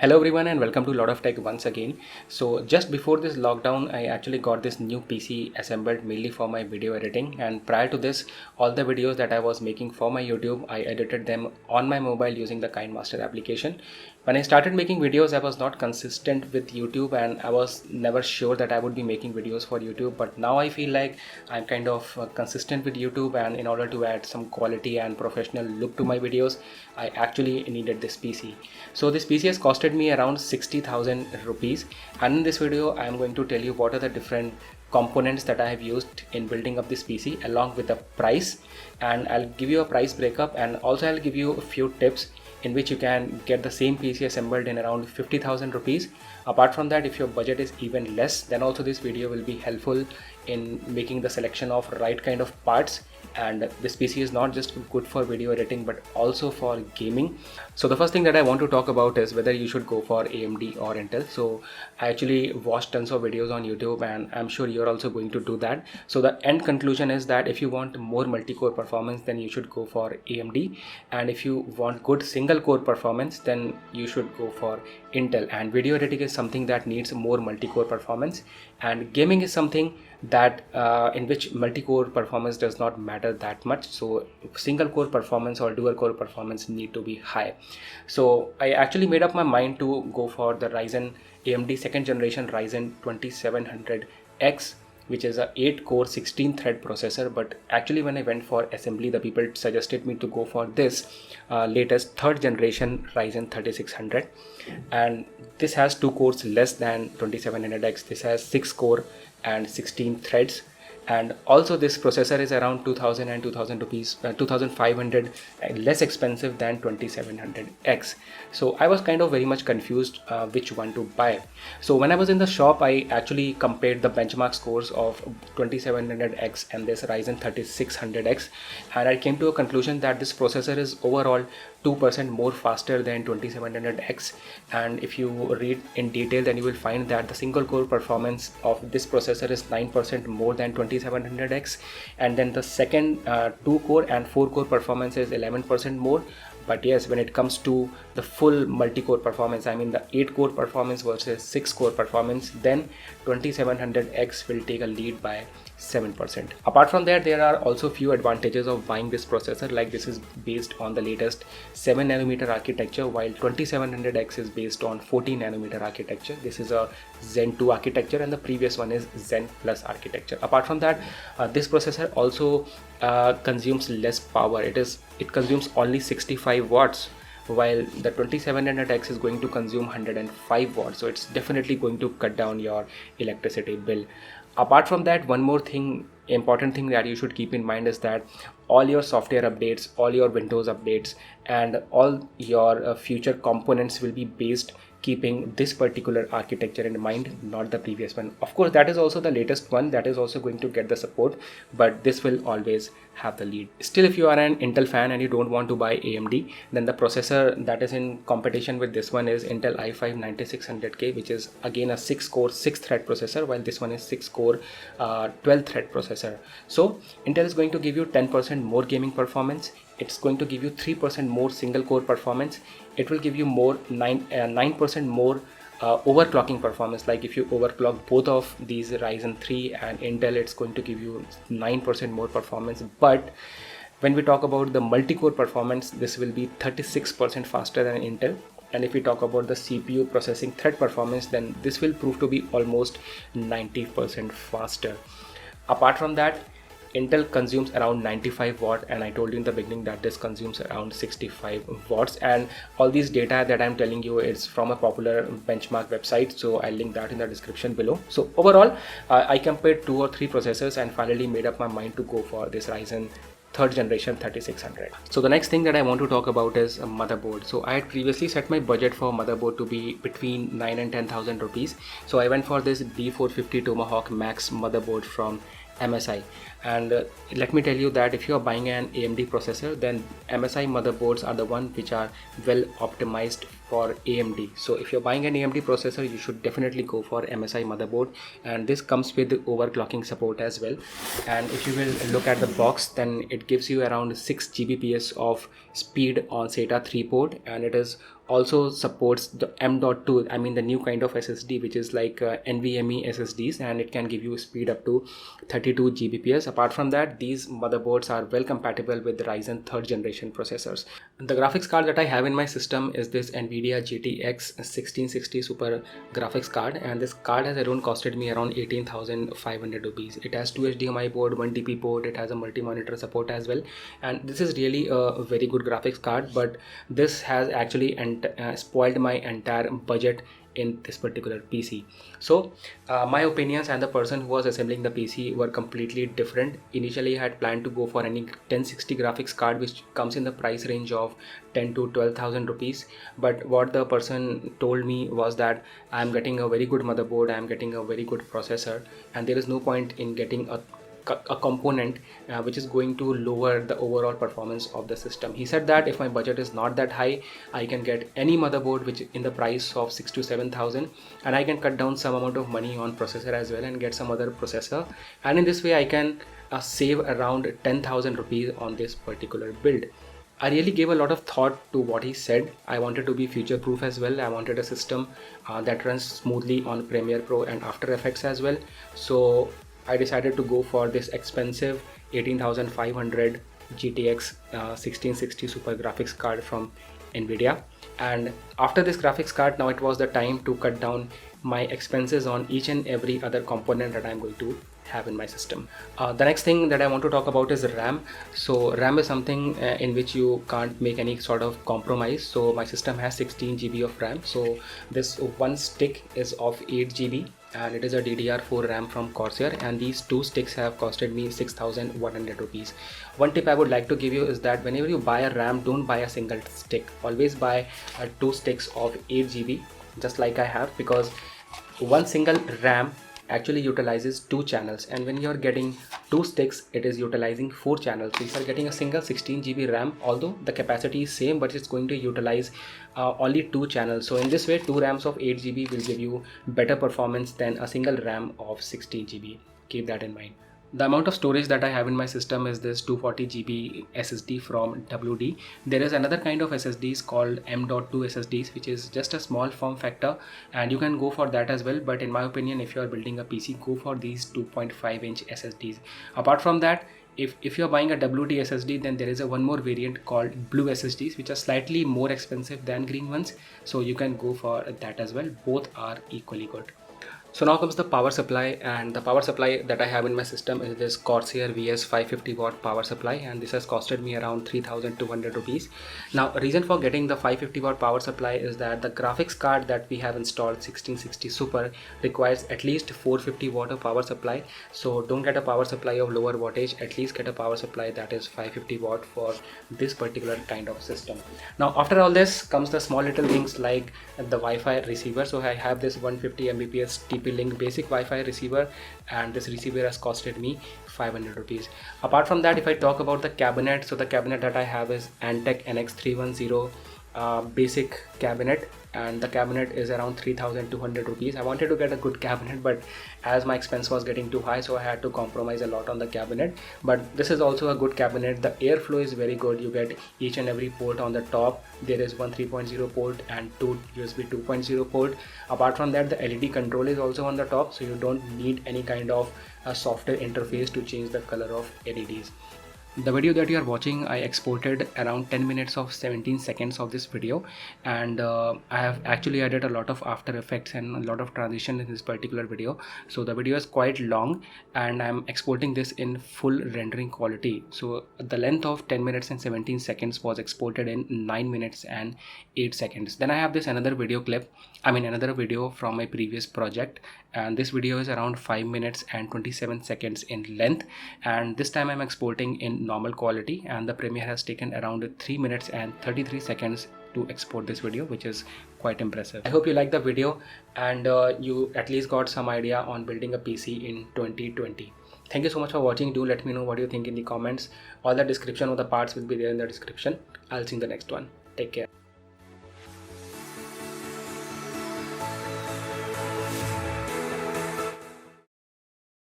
Hello everyone and welcome to Lot of Tech once again. So just before this lockdown, I actually got this new PC assembled mainly for my video editing, and prior to this, all the videos that I was making for my YouTube, I edited them on my mobile using the KineMaster application. When I started making videos, I was not consistent with YouTube and I was never sure that I would be making videos for YouTube, but now I feel like I'm kind of consistent with YouTube, and in order to add some quality and professional look to my videos, I actually needed this PC. So this PC has costed me around 60,000 rupees, and in this video I am going to tell you what are the different components that I have used in building up this PC along with the price, and I'll give you a price breakup, and also I'll give you a few tips in which you can get the same PC assembled in around 50,000 rupees. Apart from that, if your budget is even less, then also this video will be helpful in making the selection of right kind of parts. And this PC is not just good for video editing but also for gaming. So the first thing that I want to talk about is whether you should go for AMD or Intel. So I actually watched tons of videos on YouTube and I'm sure you're also going to do that. So the end conclusion is that if you want more multi-core performance, then you should go for AMD, and if you want good single core performance, then you should go for Intel. And video editing is something that needs more multi-core performance, and gaming is something that in which multi-core performance does not matter that much. So single core performance or dual core performance need to be high. So I actually made up my mind to go for the Ryzen AMD second generation Ryzen 2700X, which is a 8 core 16 thread processor. But actually when I went for assembly, the people suggested me to go for this latest third generation Ryzen 3600, and this has 2 cores less than 2700X. This has 6 core and 16 threads, and also this processor is around 2000 and 2500 less expensive than 2700X. So I was kind of very much confused which one to buy. So when I was in the shop, I actually compared the benchmark scores of 2700X and this Ryzen 3600X, and I came to a conclusion that this processor is overall 2% more faster than 2700X. And if you read in detail, then you will find that the single core performance of this processor is 9% more than 2700X, and then the second 2 core and 4 core performance is 11% more. But yes, when it comes to the full multi-core performance, I mean the 8 core performance versus 6 core performance, then 2700X will take a lead by 7%. Apart from that, there are also few advantages of buying this processor, like this is based on the latest 7nm architecture, while 2700X is based on 14nm architecture. This is a Zen 2 architecture and the previous one is Zen Plus architecture. Apart from that, this processor also consumes less power. It consumes only 65 watts, while the 2700X is going to consume 105 watts. So it's definitely going to cut down your electricity bill. Apart from that, one more thing, important thing that you should keep in mind is that all your software updates, all your Windows updates, and all your future components will be based keeping this particular architecture in mind, not the previous one. Of course, that is also the latest one, that is also going to get the support, but this will always have the lead. Still, if you are an Intel fan and you don't want to buy AMD, then the processor that is in competition with this one is Intel i5-9600K, which is again a 6 core 6 thread processor, while this one is 6 core 12 thread processor. So Intel is going to give you 10% more gaming performance. It's going to give you 3% more single core performance. It will give you more 9% more overclocking performance. Like if you overclock both of these Ryzen 3 and Intel, it's going to give you 9% more performance. But when we talk about the multi-core performance, this will be 36% faster than Intel. And if we talk about the CPU processing thread performance, then this will prove to be almost 90% faster. Apart from that, Intel consumes around 95 watt, and I told you in the beginning that this consumes around 65 watts, and all these data that I'm telling you is from a popular benchmark website, so I'll link that in the description below. So overall, I compared 2 or 3 processors and finally made up my mind to go for this Ryzen third generation 3600. So the next thing that I want to talk about is a motherboard. So I had previously set my budget for motherboard to be between 9 and 10,000 rupees. So I went for this B450 Tomahawk Max motherboard from MSI, and let me tell you that if you are buying an AMD processor, then MSI motherboards are the one which are well optimized for AMD. So if you're buying an AMD processor, you should definitely go for MSI motherboard, and this comes with overclocking support as well. And if you will look at the box, then it gives you around 6 Gbps of speed on SATA 3 port, and it is also supports the M.2, I mean the new kind of SSD, which is like NVMe SSDs, and it can give you speed up to 32 Gbps. Apart from that, these motherboards are well compatible with Ryzen 3rd generation processors. The graphics card that I have in my system is this NVIDIA GTX 1660 Super graphics card, and this card has around costed me around 18,500 rupees. It has 2 HDMI port, 1 DP port, it has a multi-monitor support as well, and this is really a very good graphics card, but this has actually spoiled my entire budget in this particular PC. So my opinions and the person who was assembling the PC were completely different. Initially I had planned to go for any 1060 graphics card, which comes in the price range of 10 to 12,000 rupees, but what the person told me was that I am getting a very good motherboard, I am getting a very good processor, and there is no point in getting a component which is going to lower the overall performance of the system. He said that if my budget is not that high, I can get any motherboard which in the price of 6 to 7,000, and I can cut down some amount of money on processor as well and get some other processor, and in this way I can save around 10,000 rupees on this particular build. I really gave a lot of thought to what he said. I wanted to be future proof as well. I wanted a system that runs smoothly on Premiere Pro and After Effects as well. So I decided to go for this expensive 18,500 GTX 1660 Super graphics card from NVIDIA. And after this graphics card, now it was the time to cut down my expenses on each and every other component that I'm going to have in my system. The next thing that I want to talk about is RAM. So RAM is something in which you can't make any sort of compromise. So my system has 16 GB of RAM. So this one stick is of 8 GB. And it is a DDR4 RAM from Corsair, and these two sticks have costed me 6,100 rupees. One tip I would like to give you is that whenever you buy a RAM, don't buy a single stick. Always buy 2 sticks of 8 GB, just like I have, because one single RAM actually utilizes 2 channels, and when you're getting 2 sticks, it is utilizing 4 channels. So if you're getting a single 16 GB RAM, although the capacity is same, but it's going to utilize only 2 channels. So in this way, 2 RAMs of 8 GB will give you better performance than a single RAM of 16 GB. Keep that in mind. The amount of storage that I have in my system is this 240 GB SSD from WD. There is another kind of SSDs called M.2 SSDs, which is just a small form factor, and you can go for that as well. But in my opinion, if you are building a PC, go for these 2.5-inch SSDs. Apart from that, if you're buying a WD SSD, then there is a one more variant called blue SSDs, which are slightly more expensive than green ones. So you can go for that as well. Both are equally good. So now comes the power supply, and the power supply that I have in my system is this Corsair VS 550 watt power supply, and this has costed me around 3,200 rupees. Now, reason for getting the 550 watt power supply is that the graphics card that we have installed 1660 Super requires at least 450 watt of power supply. So don't get a power supply of lower wattage, at least get a power supply that is 550 watt for this particular kind of system. Now after all this comes the small little things like the Wi-Fi receiver. So I have this 150 Mbps TP-Link basic Wi-Fi receiver, and this receiver has costed me 500 rupees. Apart from that, if I talk about the cabinet, so the cabinet that I have is Antec NX310 basic cabinet, and the cabinet is around 3,200 rupees. I wanted to get a good cabinet, but as my expense was getting too high, so I had to compromise a lot on the cabinet. But this is also a good cabinet. The airflow is very good. You get each and every port on the top. There is one 3.0 port and 2 USB 2.0 port. Apart from that, the LED control is also on the top, so you don't need any kind of a software interface to change the color of LEDs. The video that you are watching, I exported around 10 minutes of 17 seconds of this video, and I have actually added a lot of After Effects and a lot of transition in this particular video. So the video is quite long, and I'm exporting this in full rendering quality. So the length of 10 minutes and 17 seconds was exported in 9 minutes and 8 seconds. Then I have this another video from my previous project, and this video is around 5 minutes and 27 seconds in length, and this time I'm exporting in normal quality, and the Premiere has taken around 3 minutes and 33 seconds to export this video, which is quite impressive. I hope you liked the video, and you at least got some idea on building a PC in 2020. Thank you so much for watching. Do let me know what you think in the comments. All the description of the parts will be there in the description. I'll see you in the next one. Take care.